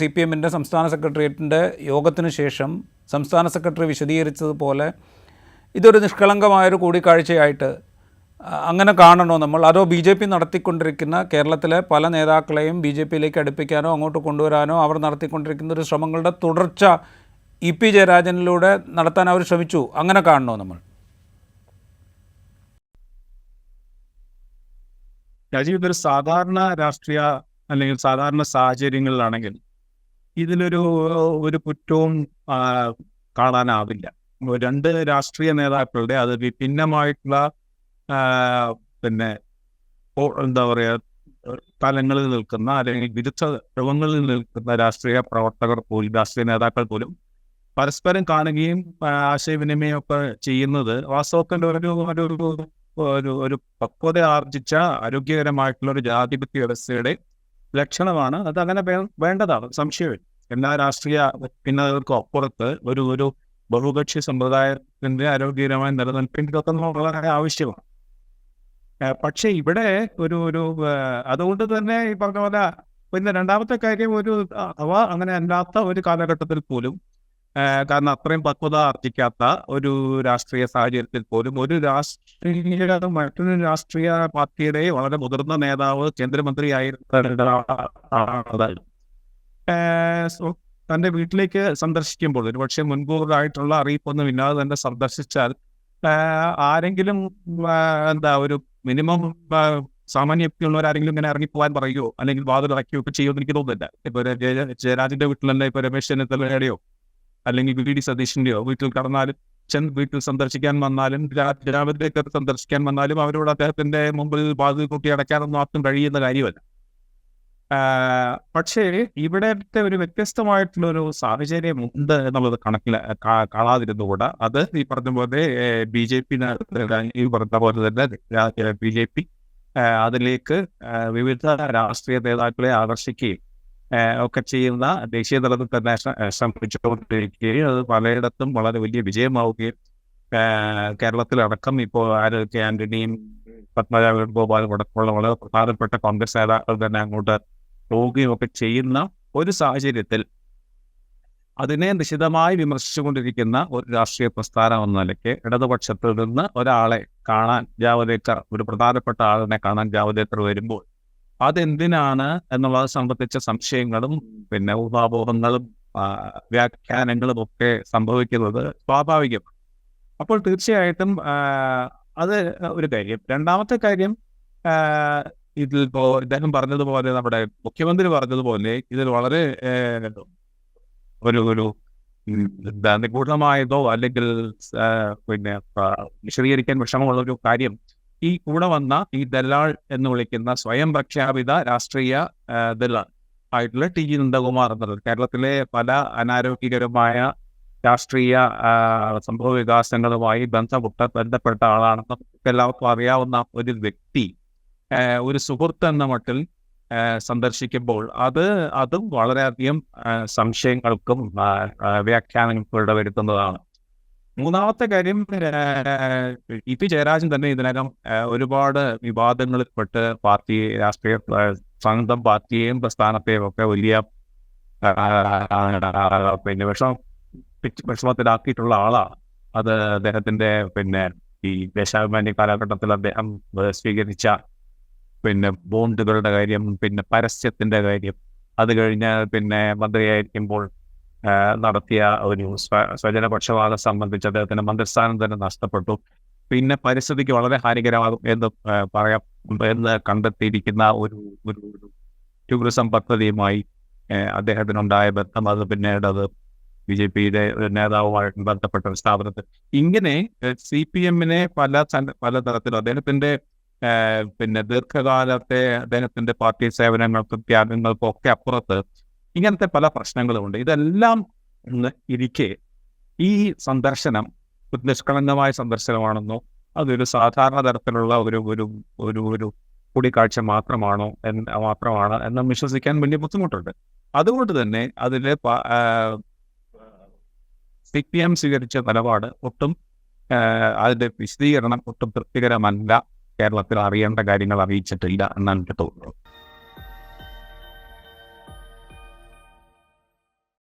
CPM-ൻ്റെ സംസ്ഥാന സെക്രട്ടേറിയറ്റിൻ്റെ യോഗത്തിന് ശേഷം സംസ്ഥാന സെക്രട്ടറി വിശദീകരിച്ചതുപോലെ ഇതൊരു നിഷ്കളങ്കമായൊരു കൂടിക്കാഴ്ചയായിട്ട് അങ്ങനെ കാണണോ നമ്മൾ? അതോ BJP നടത്തിക്കൊണ്ടിരിക്കുന്ന കേരളത്തിലെ പല നേതാക്കളെയും BJP-യിലേക്ക് അടുപ്പിക്കാനോ അങ്ങോട്ട് കൊണ്ടുവരാനോ അവർ നടത്തിക്കൊണ്ടിരിക്കുന്ന ഒരു ശ്രമങ്ങളുടെ തുടർച്ച EP ജയരാജനിലൂടെ നടത്താൻ അവർ ശ്രമിച്ചു, അങ്ങനെ കാണണോ നമ്മൾ? രാജീവ്, ഇതൊരു സാധാരണ രാഷ്ട്രീയ അല്ലെങ്കിൽ സാധാരണ സാഹചര്യങ്ങളിലാണെങ്കിൽ ഇതിലൊരു കുറ്റവും കാണാനാവില്ല. രണ്ട് രാഷ്ട്രീയ നേതാക്കളുടെ അത് വിഭിന്നമായിട്ടുള്ള എന്താ പറയുക തലങ്ങളിൽ നിൽക്കുന്ന അല്ലെങ്കിൽ വിരുദ്ധ ധ്രുവങ്ങളിൽ നിൽക്കുന്ന രാഷ്ട്രീയ പ്രവർത്തകർ പോലും, രാഷ്ട്രീയ നേതാക്കൾ പോലും പരസ്പരം കാണുകയും ആശയവിനിമയം ഒക്കെ ചെയ്യുന്നത് വാസ്തവത്തിൽ ഒരു പക്വത ആർജിച്ച ആരോഗ്യകരമായിട്ടുള്ള ഒരു ജനാധിപത്യ വ്യവസ്ഥയുടെ ലക്ഷണമാണ്. അത് അങ്ങനെ വേണ്ടതാണ്, സംശയമില്ല. എല്ലാ രാഷ്ട്രീയ ഭിന്നതകൾക്കും അപ്പുറത്ത് ഒരു ബഹുകക്ഷി സമ്പ്രദായത്തിന്റെ ആരോഗ്യകരമായ നിലനിൽപ്പിൻ്റെതൊക്കെ വളരെ ആവശ്യമാണ്. പക്ഷെ ഇവിടെ അതുകൊണ്ട് തന്നെ ഈ പറഞ്ഞ പോലെ പിന്നെ രണ്ടാമത്തെ കാര്യം അഥവാ അങ്ങനെ അല്ലാത്ത ഒരു കാലഘട്ടത്തിൽ പോലും, കാരണം അത്രയും പക്വത ആർജിക്കാത്ത ഒരു രാഷ്ട്രീയ സാഹചര്യത്തിൽ പോലും മറ്റൊരു രാഷ്ട്രീയ പാർട്ടിയുടെ വളരെ മുതിർന്ന നേതാവ് കേന്ദ്രമന്ത്രിയായിരുന്ന തന്റെ വീട്ടിലേക്ക് സന്ദർശിക്കുമ്പോൾ ഒരുപക്ഷെ മുൻകൂറായിട്ടുള്ള അറിയിപ്പൊന്നും ഇല്ലാതെ തന്നെ സന്ദർശിച്ചാൽ ആരെങ്കിലും ഒരു മിനിമം സാമാന്യമുള്ളവരാരെങ്കിലും ഇങ്ങനെ ഇറങ്ങിപ്പോകാൻ പറയുകയോ അല്ലെങ്കിൽ വാതിൽ ഇറക്കുകയോ ഒക്കെ ചെയ്യുമെന്ന് എനിക്ക് തോന്നുന്നില്ല. ഇപ്പൊ ജയരാജന്റെ വീട്ടിൽ തന്നെ ഇപ്പൊ രമേശ് ചെന്നിത്തലയുടെയോ അല്ലെങ്കിൽ VD സതീഷിന്റെയോ വീട്ടിൽ കടന്നാലും, വീട്ടിൽ സന്ദർശിക്കാൻ വന്നാലും, രാവിലേക്ക് സന്ദർശിക്കാൻ വന്നാലും അവരോട് അദ്ദേഹത്തിന്റെ മുമ്പിൽ വാതിൽ കൂട്ടി അടയ്ക്കാനൊന്നും ആർക്കും കഴിയുന്ന കാര്യമല്ല. പക്ഷേ ഇവിടത്തെ ഒരു വ്യത്യസ്തമായിട്ടുള്ള ഒരു സാഹചര്യം ഉണ്ട് എന്നുള്ളത് കാണാതിരുന്നുകൂടാ. അത് ഈ പറഞ്ഞ പോലെ BJP അതിലേക്ക് വിവിധ രാഷ്ട്രീയ നേതാക്കളെ ആകർഷിക്കുകയും ഒക്കെ ചെയ്യുന്ന ദേശീയ തലത്തിൽ തന്നെ ശ്രമിച്ചുകൊണ്ടിരിക്കുകയും അത് പലയിടത്തും വളരെ വലിയ വിജയമാവുകയും കേരളത്തിലടക്കം ഇപ്പോൾ കെ ആന്റണിയും പത്മജ വേണുഗോപാലും അടക്കമുള്ള വളരെ പ്രധാനപ്പെട്ട കോൺഗ്രസ് നേതാക്കൾ തന്നെ അങ്ങോട്ട് പോവുകയും ഒക്കെ ചെയ്യുന്ന ഒരു സാഹചര്യത്തിൽ അതിനെ നിശിതമായി വിമർശിച്ചുകൊണ്ടിരിക്കുന്ന ഒരു രാഷ്ട്രീയ പ്രസ്ഥാനം എന്ന നിലയ്ക്ക് ഇടതുപക്ഷത്തിൽ നിന്ന് ഒരാളെ കാണാൻ ജാവദേക്കർ, ഒരു പ്രധാനപ്പെട്ട ആളിനെ കാണാൻ ജാവദേക്കർ വരുമ്പോൾ അതെന്തിനാണ് എന്നുള്ളത് സംബന്ധിച്ച സംശയങ്ങളും ഊഹാപോഹങ്ങളും വ്യാഖ്യാനങ്ങളും ഒക്കെ സംഭവിക്കുന്നത് സ്വാഭാവികമാണ്. അപ്പോൾ തീർച്ചയായിട്ടും അത് ഒരു കാര്യം. രണ്ടാമത്തെ കാര്യം, ഇതിലിപ്പോ ഇദ്ദേഹം പറഞ്ഞതുപോലെ, നമ്മുടെ മുഖ്യമന്ത്രി പറഞ്ഞതുപോലെ ഇതിൽ വളരെ ഒരു നിഗൂഢമായതോ അല്ലെങ്കിൽ വിശദീകരിക്കാൻ വിഷമമുള്ള ഒരു കാര്യം, ഈ കൂടെ വന്ന ഈ ദല്ലാൾ എന്ന് വിളിക്കുന്ന സ്വയം പ്രഖ്യാപിത രാഷ്ട്രീയ ദല്ലാൾ ആയിട്ടുള്ള TG നന്ദകുമാർ എന്നുള്ളത് കേരളത്തിലെ പല അനാരോഗ്യകരമായ രാഷ്ട്രീയ സംഭവ വികാസങ്ങളുമായി ബന്ധപ്പെട്ട ആളാണെന്ന് എല്ലാവർക്കും അറിയാവുന്ന ഒരു വ്യക്തി ഒരു സുഹൃത്ത് എന്ന മട്ടിൽ സന്ദർശിക്കുമ്പോൾ അതും വളരെയധികം സംശയങ്ങൾക്കും വ്യാഖ്യാനങ്ങൾക്കും ഇടവരുത്തുന്നതാണ്. മൂന്നാമത്തെ കാര്യം, EP ജയരാജൻ തന്നെ ഇതിനകം ഒരുപാട് വിവാദങ്ങളിൽപ്പെട്ട് രാഷ്ട്രീയ സ്വന്തം പാർട്ടിയെയും പ്രസ്ഥാനത്തെയും ഒക്കെ വലിയ വിഷമത്തിലാക്കിയിട്ടുള്ള ആളാണ്. അത് അദ്ദേഹത്തിന്റെ ഈ ദേശാഭിമാനി കാലഘട്ടത്തിൽ അദ്ദേഹം സ്വീകരിച്ച ബോണ്ടുകളുടെ കാര്യം, പരസ്യത്തിന്റെ കാര്യം, അത് കഴിഞ്ഞ് മന്ത്രിയായിരിക്കുമ്പോൾ നടത്തിയ ഒരു സ്വജനപക്ഷപാതം സംബന്ധിച്ച് അദ്ദേഹത്തിന്റെ മന്ത്രിസ്ഥാനം തന്നെ നഷ്ടപ്പെട്ടു. പരിസ്ഥിതിക്ക് വളരെ ഹാനികരമാകും എന്ന് കണ്ടെത്തിയിരിക്കുന്ന ഒരു ടൂറിസം പദ്ധതിയുമായി അദ്ദേഹത്തിനുണ്ടായ ബന്ധം, അത് പിന്നീട് അത് BJP-യുടെ ഒരു നേതാവുമായിട്ട് ബന്ധപ്പെട്ട ഒരു സ്ഥാപനത്തിൽ, ഇങ്ങനെ CPM-നെ പല തരത്തിലും അദ്ദേഹത്തിന്റെ ദീർഘകാലത്തെ അദ്ദേഹത്തിന്റെ പാർട്ടി സേവനങ്ങൾക്കും ത്യാഗങ്ങൾക്കും ഒക്കെ അപ്പുറത്ത് ഇങ്ങനത്തെ പല പ്രശ്നങ്ങളുമുണ്ട്. ഇതെല്ലാം ഇരിക്കെ ഈ സന്ദർശനം ഒരു നിഷ്കളങ്കമായ സന്ദർശനമാണെന്നോ അതൊരു സാധാരണ തരത്തിലുള്ള ഒരു കൂടിക്കാഴ്ച മാത്രമാണ് എന്ന് വിശ്വസിക്കാൻ വലിയ ബുദ്ധിമുട്ടുണ്ട്. അതുകൊണ്ട് തന്നെ അതിലെ CPM സ്വീകരിച്ച നിലപാട് ഒട്ടും അതിന്റെ വിശദീകരണം ഒട്ടും തൃപ്തികരമല്ല. കേരളത്തിൽ അറിയേണ്ട കാര്യങ്ങൾ അറിയിച്ചിട്ടില്ല എന്നാണ് എനിക്ക് തോന്നുന്നത്.